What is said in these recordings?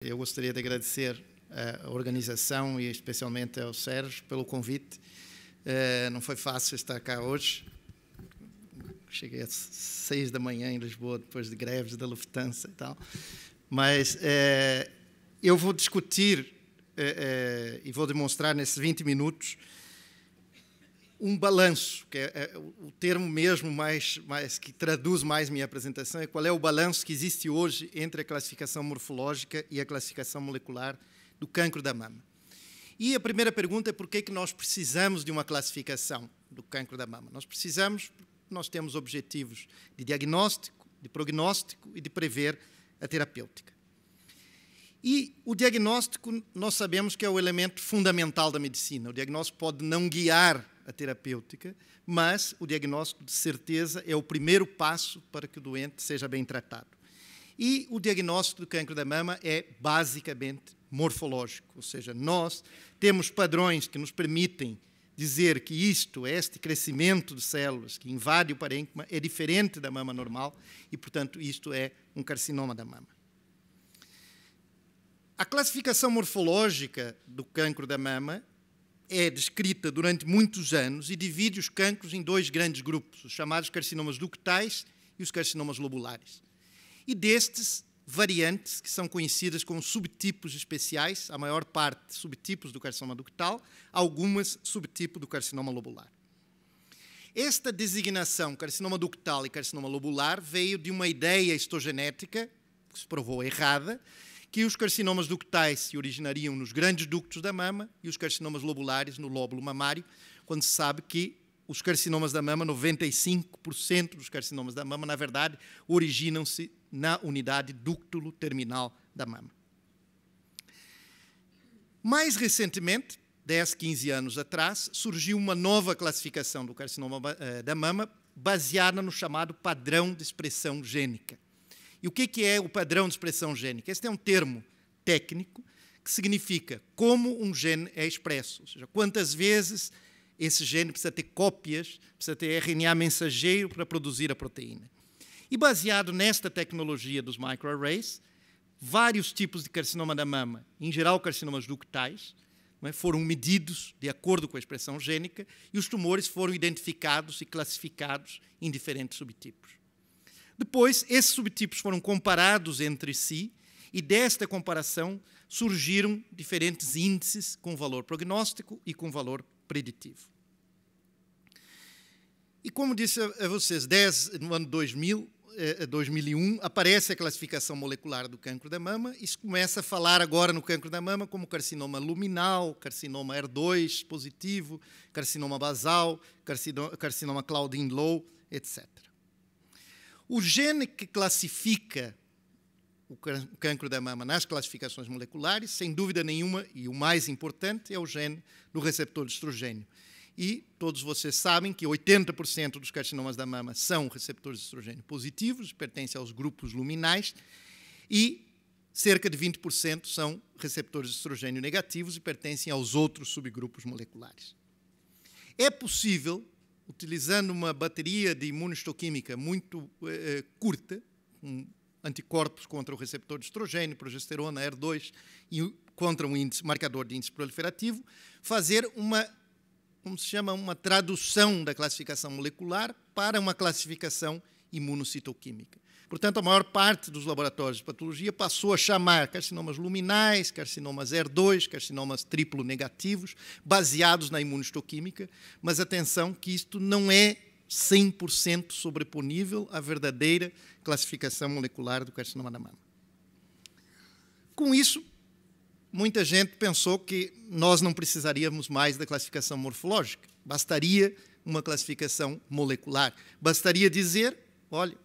Eu gostaria de agradecer a organização e especialmente ao Sérgio pelo convite. Não foi fácil estar cá hoje. Cheguei às 6 da manhã em Lisboa, depois de greves da Lufthansa e tal. Mas eu vou discutir e vou demonstrar nesses 20 minutos um balanço, que é o termo mesmo que traduz mais minha apresentação, é qual é o balanço que existe hoje entre a classificação morfológica e a classificação molecular do cancro da mama. E a primeira pergunta é por que nós precisamos de uma classificação do cancro da mama. Nós temos objetivos de diagnóstico, de prognóstico e de prever a terapêutica. E o diagnóstico, nós sabemos que é o elemento fundamental da medicina. O diagnóstico pode não guiar a terapêutica, mas o diagnóstico, de certeza, é o primeiro passo para que o doente seja bem tratado. E o diagnóstico do cancro da mama é basicamente morfológico, ou seja, nós temos padrões que nos permitem dizer que este crescimento de células que invade o parênquima é diferente da mama normal e, portanto, isto é um carcinoma da mama. A classificação morfológica do cancro da mama é descrita durante muitos anos e divide os cancros em dois grandes grupos, os chamados carcinomas ductais e os carcinomas lobulares. E destes, variantes que são conhecidas como subtipos especiais, a maior parte subtipos do carcinoma ductal, algumas subtipos do carcinoma lobular. Esta designação, carcinoma ductal e carcinoma lobular, veio de uma ideia histogenética, que se provou errada, que os carcinomas ductais se originariam nos grandes ductos da mama e os carcinomas lobulares no lóbulo mamário, quando se sabe que os carcinomas da mama, 95% dos carcinomas da mama, na verdade, originam-se na unidade ductulo terminal da mama. Mais recentemente, 10, 15 anos atrás, surgiu uma nova classificação do carcinoma da mama baseada no chamado padrão de expressão gênica. E o que é o padrão de expressão gênica? Este é um termo técnico que significa como um gene é expresso, ou seja, quantas vezes esse gene precisa ter cópias, precisa ter RNA mensageiro para produzir a proteína. E baseado nesta tecnologia dos microarrays, vários tipos de carcinoma da mama, em geral carcinomas ductais, foram medidos de acordo com a expressão gênica e os tumores foram identificados e classificados em diferentes subtipos. Depois, esses subtipos foram comparados entre si e desta comparação surgiram diferentes índices com valor prognóstico e com valor preditivo. E como disse a vocês, no ano 2001, aparece a classificação molecular do cancro da mama e se começa a falar agora no cancro da mama como carcinoma luminal, carcinoma HER2 positivo, carcinoma basal, carcinoma Claudin-Low, etc. O gene que classifica o cancro da mama nas classificações moleculares, sem dúvida nenhuma, e o mais importante, é o gene do receptor de estrogênio. E todos vocês sabem que 80% dos carcinomas da mama são receptores de estrogênio positivos, pertencem aos grupos luminais, e cerca de 20% são receptores de estrogênio negativos e pertencem aos outros subgrupos moleculares. É possível, utilizando uma bateria de imunohistoquímica muito curta, com anticorpos contra o receptor de estrogênio, progesterona, HER2, e contra um marcador de índice proliferativo, fazer uma tradução da classificação molecular para uma classificação imunocitoquímica. Portanto, a maior parte dos laboratórios de patologia passou a chamar carcinomas luminais, carcinomas HER2, carcinomas triplo negativos, baseados na imunohistoquímica, mas atenção que isto não é 100% sobreponível à verdadeira classificação molecular do carcinoma da mama. Com isso, muita gente pensou que nós não precisaríamos mais da classificação morfológica, bastaria uma classificação molecular. Bastaria dizer, olha,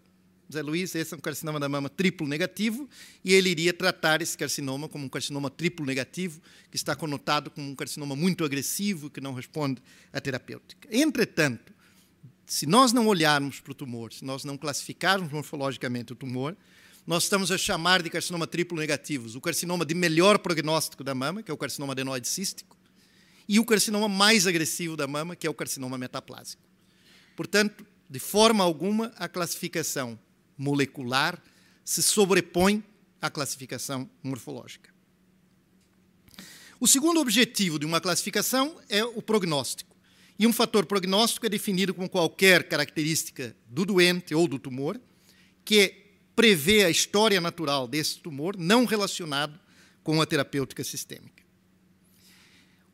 Zé Luiz, esse é um carcinoma da mama triplo negativo, e ele iria tratar esse carcinoma como um carcinoma triplo negativo, que está conotado como um carcinoma muito agressivo, que não responde à terapêutica. Entretanto, se nós não olharmos para o tumor, se nós não classificarmos morfologicamente o tumor, nós estamos a chamar de carcinoma triplo negativos o carcinoma de melhor prognóstico da mama, que é o carcinoma adenoide cístico, e o carcinoma mais agressivo da mama, que é o carcinoma metaplásico. Portanto, de forma alguma, a classificação molecular se sobrepõe a classificação morfológica. O segundo objetivo de uma classificação é o prognóstico. E um fator prognóstico é definido como qualquer característica do doente ou do tumor que prevê a história natural desse tumor não relacionado com a terapêutica sistêmica.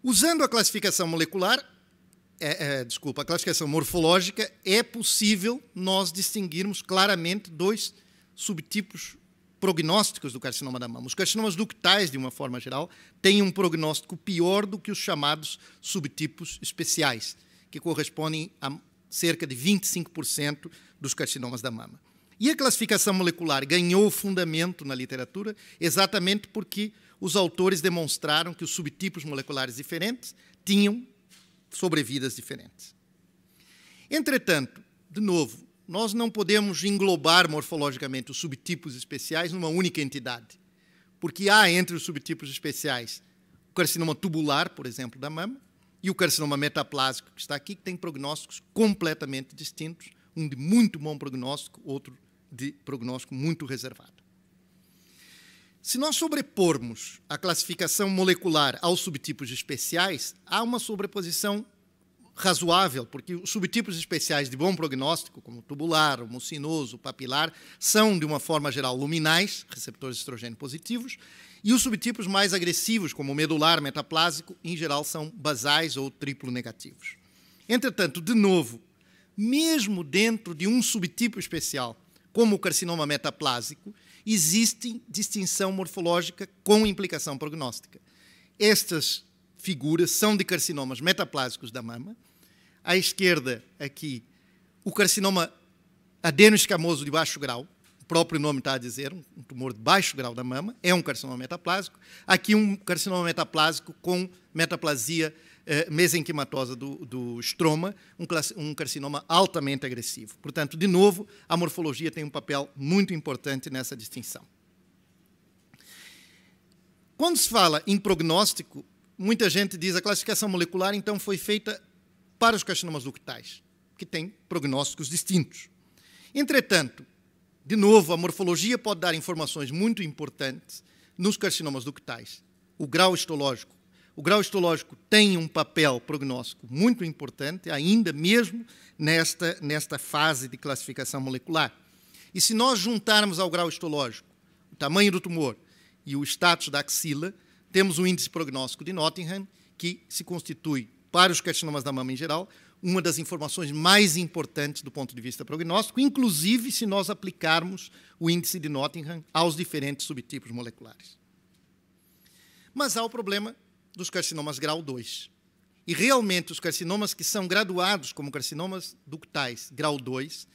Usando a classificação molecular, a classificação morfológica, é possível nós distinguirmos claramente dois subtipos prognósticos do carcinoma da mama. Os carcinomas ductais, de uma forma geral, têm um prognóstico pior do que os chamados subtipos especiais, que correspondem a cerca de 25% dos carcinomas da mama. E a classificação molecular ganhou fundamento na literatura exatamente porque os autores demonstraram que os subtipos moleculares diferentes tinham sobrevidas diferentes. Entretanto, de novo, nós não podemos englobar morfologicamente os subtipos especiais numa única entidade, porque há entre os subtipos especiais o carcinoma tubular, por exemplo, da mama, e o carcinoma metaplásico, que está aqui, que tem prognósticos completamente distintos, um de muito bom prognóstico, outro de prognóstico muito reservado. Se nós sobrepormos a classificação molecular aos subtipos especiais, há uma sobreposição razoável, porque os subtipos especiais de bom prognóstico, como o tubular, o mucinoso, o papilar, são, de uma forma geral, luminais, receptores de estrogênio positivos, e os subtipos mais agressivos, como o medular, metaplásico, em geral, são basais ou triplo negativos. Entretanto, de novo, mesmo dentro de um subtipo especial, como o carcinoma metaplásico, existe distinção morfológica com implicação prognóstica. Estas figuras são de carcinomas metaplásicos da mama. À esquerda, aqui, o carcinoma adenoescamoso de baixo grau, o próprio nome está a dizer, um tumor de baixo grau da mama, é um carcinoma metaplásico. Aqui, um carcinoma metaplásico com metaplasia mesenquimatosa do estroma, um carcinoma altamente agressivo. Portanto, de novo, a morfologia tem um papel muito importante nessa distinção. Quando se fala em prognóstico, muita gente diz que a classificação molecular, então, foi feita para os carcinomas ductais, que têm prognósticos distintos. Entretanto, de novo, a morfologia pode dar informações muito importantes nos carcinomas ductais. O grau histológico. O grau histológico tem um papel prognóstico muito importante, ainda mesmo nesta fase de classificação molecular. E se nós juntarmos ao grau histológico o tamanho do tumor e o status da axila, temos o índice prognóstico de Nottingham, que se constitui, para os carcinomas da mama em geral, uma das informações mais importantes do ponto de vista prognóstico, inclusive se nós aplicarmos o índice de Nottingham aos diferentes subtipos moleculares. Mas há o problema dos carcinomas grau 2. E realmente os carcinomas que são graduados como carcinomas ductais grau 2,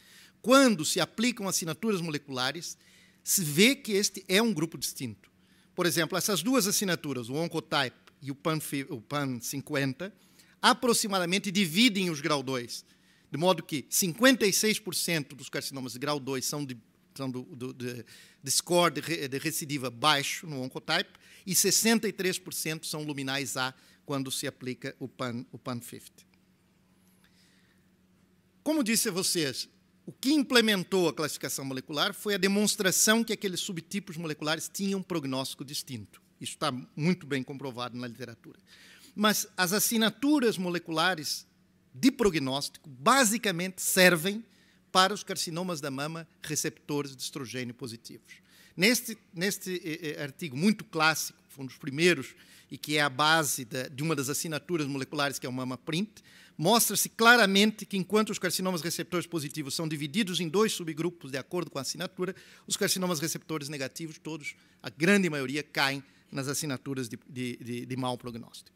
quando se aplicam assinaturas moleculares, se vê que este é um grupo distinto. Por exemplo, essas duas assinaturas, o Oncotype e o PAN50, aproximadamente dividem os grau 2, de modo que 56% dos carcinomas de grau 2 são de score de recidiva baixo no Oncotype e 63% são luminais A quando se aplica o PAN50. Como disse a vocês, o que implementou a classificação molecular foi a demonstração que aqueles subtipos moleculares tinham prognóstico distinto. Isso está muito bem comprovado na literatura. Mas as assinaturas moleculares de prognóstico basicamente servem para os carcinomas da mama receptores de estrogênio positivos. Neste artigo muito clássico, foi um dos primeiros e que é a base de uma das assinaturas moleculares, que é o MamaPrint, mostra-se claramente que, enquanto os carcinomas receptores positivos são divididos em dois subgrupos de acordo com a assinatura, os carcinomas receptores negativos, todos, a grande maioria, caem nas assinaturas de mau prognóstico.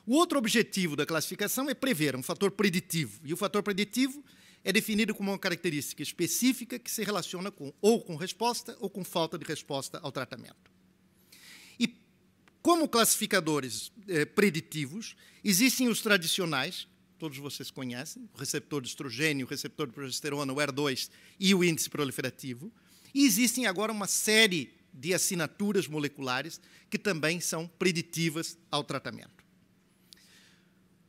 O outro objetivo da classificação é prever um fator preditivo, e o fator preditivo é definido como uma característica específica que se relaciona ou com resposta ou com falta de resposta ao tratamento. E, como classificadores preditivos, existem os tradicionais, todos vocês conhecem, o receptor de estrogênio, o receptor de progesterona, o ER2 e o índice proliferativo, e existem agora uma série de assinaturas moleculares que também são preditivas ao tratamento.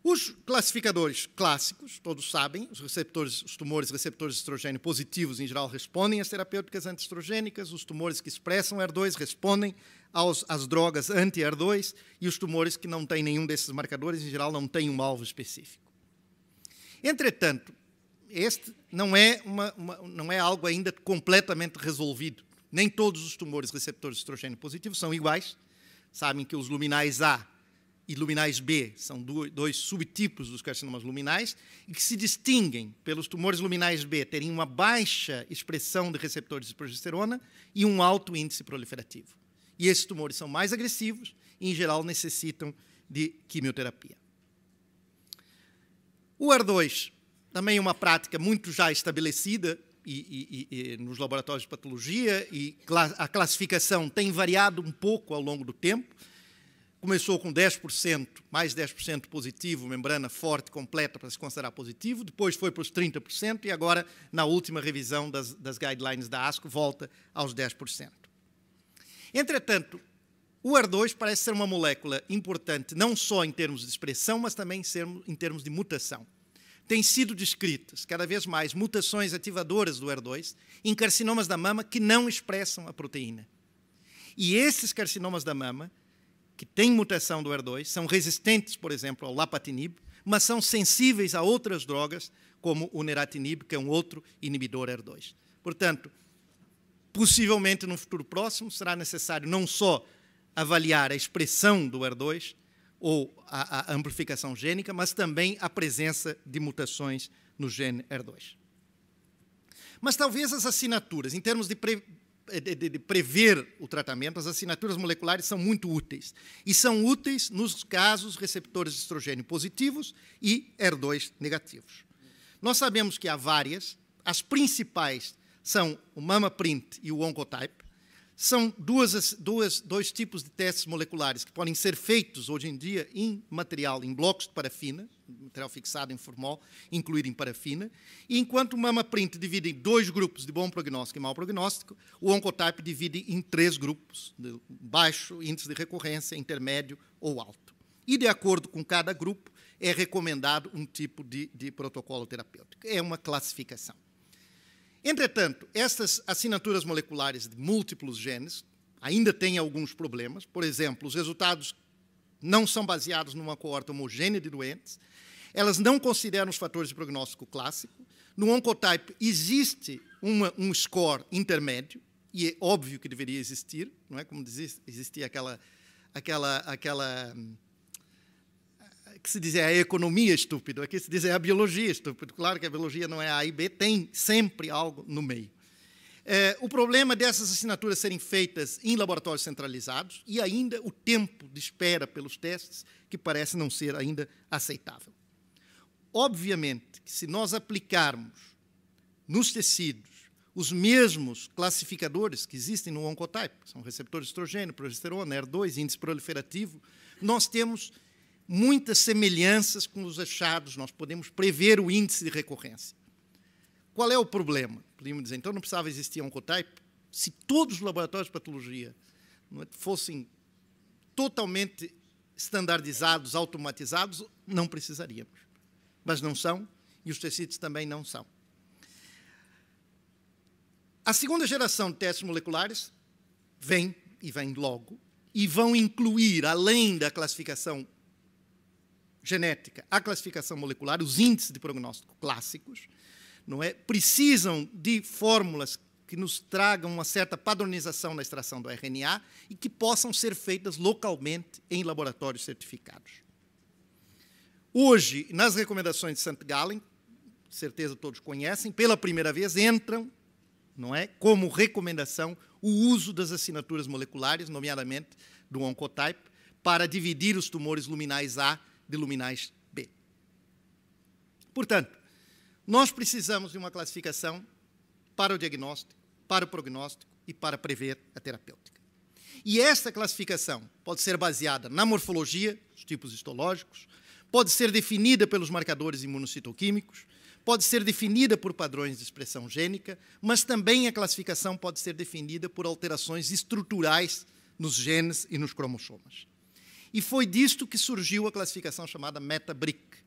Os classificadores clássicos, todos sabem, os tumores receptores de estrogênio positivos, em geral, respondem às terapêuticas antiestrogênicas, os tumores que expressam HER2 respondem às drogas anti-HER2 e os tumores que não têm nenhum desses marcadores, em geral, não têm um alvo específico. Entretanto, este não é algo ainda completamente resolvido. Nem todos os tumores receptores de estrogênio positivos são iguais. Sabem que os luminais A e luminais B são dois subtipos dos carcinomas luminais e que se distinguem pelos tumores luminais B terem uma baixa expressão de receptores de progesterona e um alto índice proliferativo. E esses tumores são mais agressivos e, em geral, necessitam de quimioterapia. O HER2 também é uma prática muito já estabelecida nos laboratórios de patologia, e a classificação tem variado um pouco ao longo do tempo. Começou com 10%, mais 10% positivo, membrana forte, completa, para se considerar positivo, depois foi para os 30%, e agora, na última revisão das guidelines da ASCO, volta aos 10%. Entretanto, o HER2 parece ser uma molécula importante, não só em termos de expressão, mas também em termos de mutação. Têm sido descritas, cada vez mais, mutações ativadoras do HER2 em carcinomas da mama que não expressam a proteína. E esses carcinomas da mama, que têm mutação do HER2, são resistentes, por exemplo, ao lapatinib, mas são sensíveis a outras drogas, como o neratinib, que é um outro inibidor HER2. Portanto, possivelmente, no futuro próximo, será necessário não só avaliar a expressão do HER2 ou a amplificação gênica, mas também a presença de mutações no gene HER2. Mas talvez as assinaturas, em termos de prever o tratamento, as assinaturas moleculares são muito úteis. E são úteis nos casos receptores de estrogênio positivos e HER2 negativos. Nós sabemos que há várias, as principais são o MammaPrint e o Oncotype. São dois tipos de testes moleculares que podem ser feitos hoje em dia em material, em blocos de parafina, material fixado em formol, incluído em parafina. E enquanto o MammaPrint divide em 2 grupos de bom prognóstico e mau prognóstico, o Oncotype divide em 3 grupos, de baixo índice de recorrência, intermédio ou alto. E, de acordo com cada grupo, é recomendado um tipo de protocolo terapêutico. É uma classificação. Entretanto, estas assinaturas moleculares de múltiplos genes ainda têm alguns problemas. Por exemplo, os resultados não são baseados numa coorte homogênea de doentes. Elas não consideram os fatores de prognóstico clássico. No Oncotype existe um score intermédio, e é óbvio que deveria existir, não é? Como existia aquela que se diz é a economia estúpida, aqui se diz é a biologia estúpida. Claro que a biologia não é A e B, tem sempre algo no meio. O problema dessas assinaturas serem feitas em laboratórios centralizados e ainda o tempo de espera pelos testes, que parece não ser ainda aceitável. Obviamente que se nós aplicarmos nos tecidos os mesmos classificadores que existem no Oncotype, que são receptores de estrogênio, progesterona, HER2, índice proliferativo, nós temos muitas semelhanças com os achados, nós podemos prever o índice de recorrência. Qual é o problema? Podíamos dizer, então não precisava existir Oncotype? Se todos os laboratórios de patologia fossem totalmente standardizados, automatizados, não precisaríamos. Mas não são, e os tecidos também não são. A segunda geração de testes moleculares vem logo, e vão incluir, além da classificação genética, a classificação molecular, os índices de prognóstico clássicos, não é? Precisam de fórmulas que nos tragam uma certa padronização na extração do RNA e que possam ser feitas localmente em laboratórios certificados. Hoje, nas recomendações de St. Gallen, certeza todos conhecem, pela primeira vez entram, não é, como recomendação o uso das assinaturas moleculares, nomeadamente do Oncotype, para dividir os tumores luminais A de luminais B. Portanto, nós precisamos de uma classificação para o diagnóstico, para o prognóstico e para prever a terapêutica. E esta classificação pode ser baseada na morfologia, os tipos histológicos, pode ser definida pelos marcadores imunocitoquímicos, pode ser definida por padrões de expressão gênica, mas também a classificação pode ser definida por alterações estruturais nos genes e nos cromossomas. E foi disto que surgiu a classificação chamada MetaBric,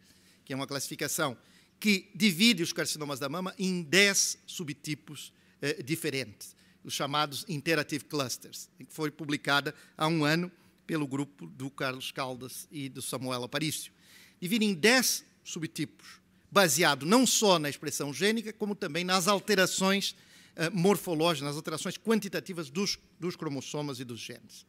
que é uma classificação que divide os carcinomas da mama em 10 subtipos diferentes, os chamados Interactive Clusters, que foi publicada há um ano pelo grupo do Carlos Caldas e do Samuel Aparício. Divide em 10 subtipos, baseado não só na expressão gênica, como também nas alterações morfológicas, nas alterações quantitativas dos cromossomas e dos genes.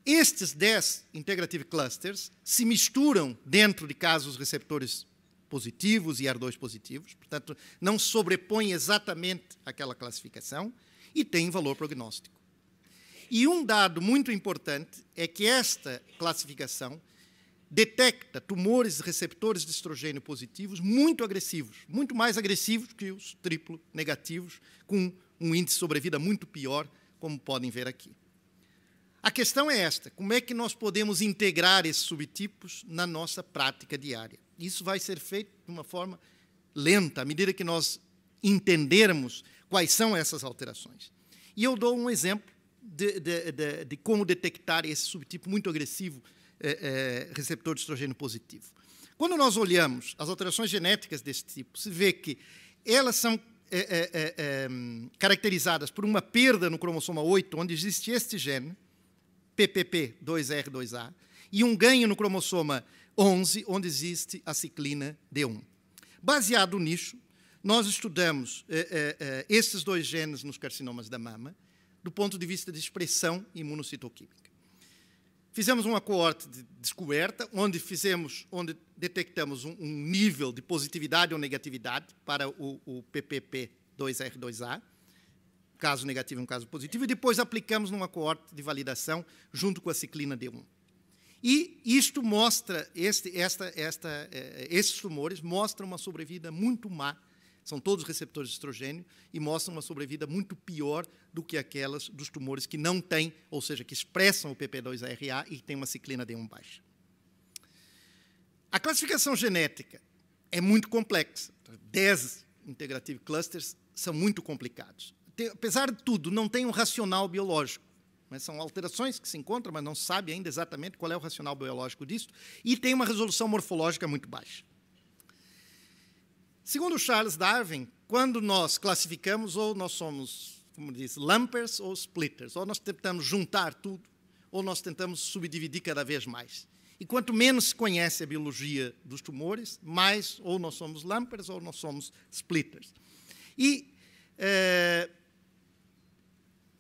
Estes 10 Integrative Clusters se misturam dentro de casos receptores positivos e HER2 positivos, portanto, não sobrepõem exatamente aquela classificação e têm valor prognóstico. E um dado muito importante é que esta classificação detecta tumores receptores de estrogênio positivos muito agressivos, muito mais agressivos que os triplo negativos, com um índice de sobrevida muito pior, como podem ver aqui. A questão é esta: como é que nós podemos integrar esses subtipos na nossa prática diária? Isso vai ser feito de uma forma lenta, à medida que nós entendermos quais são essas alterações. E eu dou um exemplo de como detectar esse subtipo muito agressivo, receptor de estrogênio positivo. Quando nós olhamos as alterações genéticas desse tipo, se vê que elas são caracterizadas por uma perda no cromossoma 8, onde existe este gene, PPP2R2A, e um ganho no cromossoma 11, onde existe a ciclina D1. Baseado nisso, nós estudamos esses dois genes nos carcinomas da mama, do ponto de vista de expressão imunocitoquímica. Fizemos uma coorte de descoberta, onde detectamos um nível de positividade ou negatividade para o PPP2R2A, um caso negativo e um caso positivo, e depois aplicamos numa coorte de validação junto com a ciclina D1. E isto mostra, esses tumores mostram uma sobrevida muito má, são todos receptores de estrogênio, e mostram uma sobrevida muito pior do que aquelas dos tumores que não têm, ou seja, que expressam o PP2RA e têm uma ciclina D1 baixa. A classificação genética é muito complexa. 10 integrative clusters são muito complicados. Apesar de tudo, não tem um racional biológico. Mas são alterações que se encontram, mas não se sabe ainda exatamente qual é o racional biológico disso, e tem uma resolução morfológica muito baixa. Segundo Charles Darwin, quando nós classificamos, ou nós somos, como diz, lumpers ou splitters, ou nós tentamos juntar tudo, ou nós tentamos subdividir cada vez mais. E quanto menos se conhece a biologia dos tumores, mais ou nós somos lumpers ou nós somos splitters. E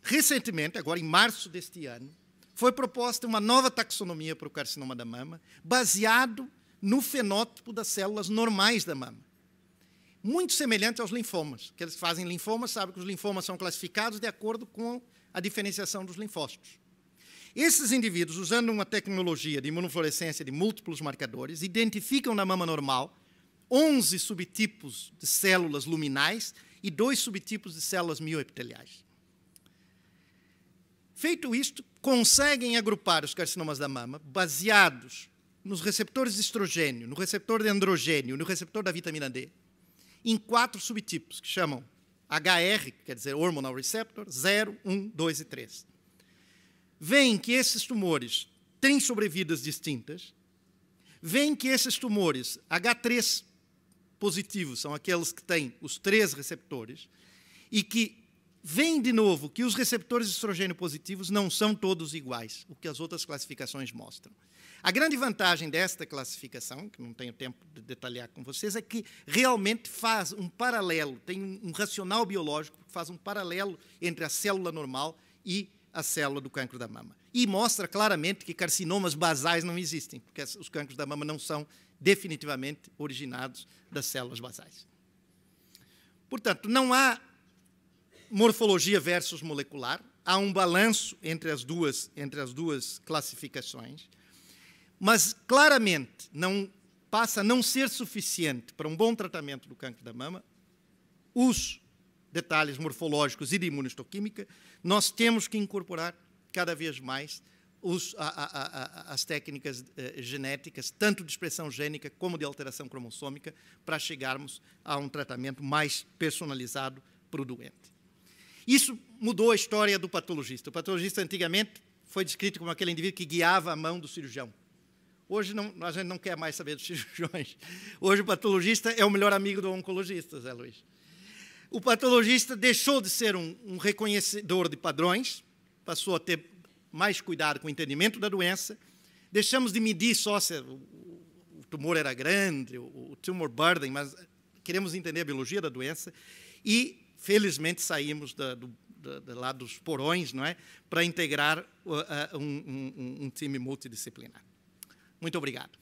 recentemente, agora em março deste ano, foi proposta uma nova taxonomia para o carcinoma da mama, baseado no fenótipo das células normais da mama. Muito semelhante aos linfomas. Que eles fazem linfomas, sabem que os linfomas são classificados de acordo com a diferenciação dos linfócitos. Esses indivíduos, usando uma tecnologia de imunofluorescência de múltiplos marcadores, identificam na mama normal 11 subtipos de células luminais e 2 subtipos de células mioepiteliais. Feito isto, conseguem agrupar os carcinomas da mama baseados nos receptores de estrogênio, no receptor de androgênio, no receptor da vitamina D, em 4 subtipos, que chamam HR, que quer dizer Hormonal Receptor, 0, 1, 2 e 3. Veem que esses tumores têm sobrevidas distintas, veem que esses tumores H3 positivos são aqueles que têm os 3 receptores, e que veem de novo que os receptores de estrogênio positivos não são todos iguais, o que as outras classificações mostram. A grande vantagem desta classificação, que não tenho tempo de detalhar com vocês, é que realmente faz um paralelo, tem um racional biológico que faz um paralelo entre a célula normal e a célula do cancro da mama. E mostra claramente que carcinomas basais não existem, porque os cancros da mama não são definitivamente originados das células basais. Portanto, não há morfologia versus molecular, há um balanço entre as duas classificações, mas claramente passa a não ser suficiente para um bom tratamento do cancro da mama os detalhes morfológicos e de imunohistoquímica. Nós temos que incorporar cada vez mais as técnicas genéticas, tanto de expressão gênica como de alteração cromossômica, para chegarmos a um tratamento mais personalizado para o doente. Isso mudou a história do patologista. O patologista, antigamente, foi descrito como aquele indivíduo que guiava a mão do cirurgião. Hoje a gente não quer mais saber dos cirurgiões. Hoje o patologista é o melhor amigo do oncologista, Zé Luiz. O patologista deixou de ser um reconhecedor de padrões, passou a ter mais cuidado com o entendimento da doença, deixamos de medir só se o tumor era grande, o tumor burden, mas queremos entender a biologia da doença e, felizmente, saímos lá dos porões, não é, para integrar um time multidisciplinar. Muito obrigado.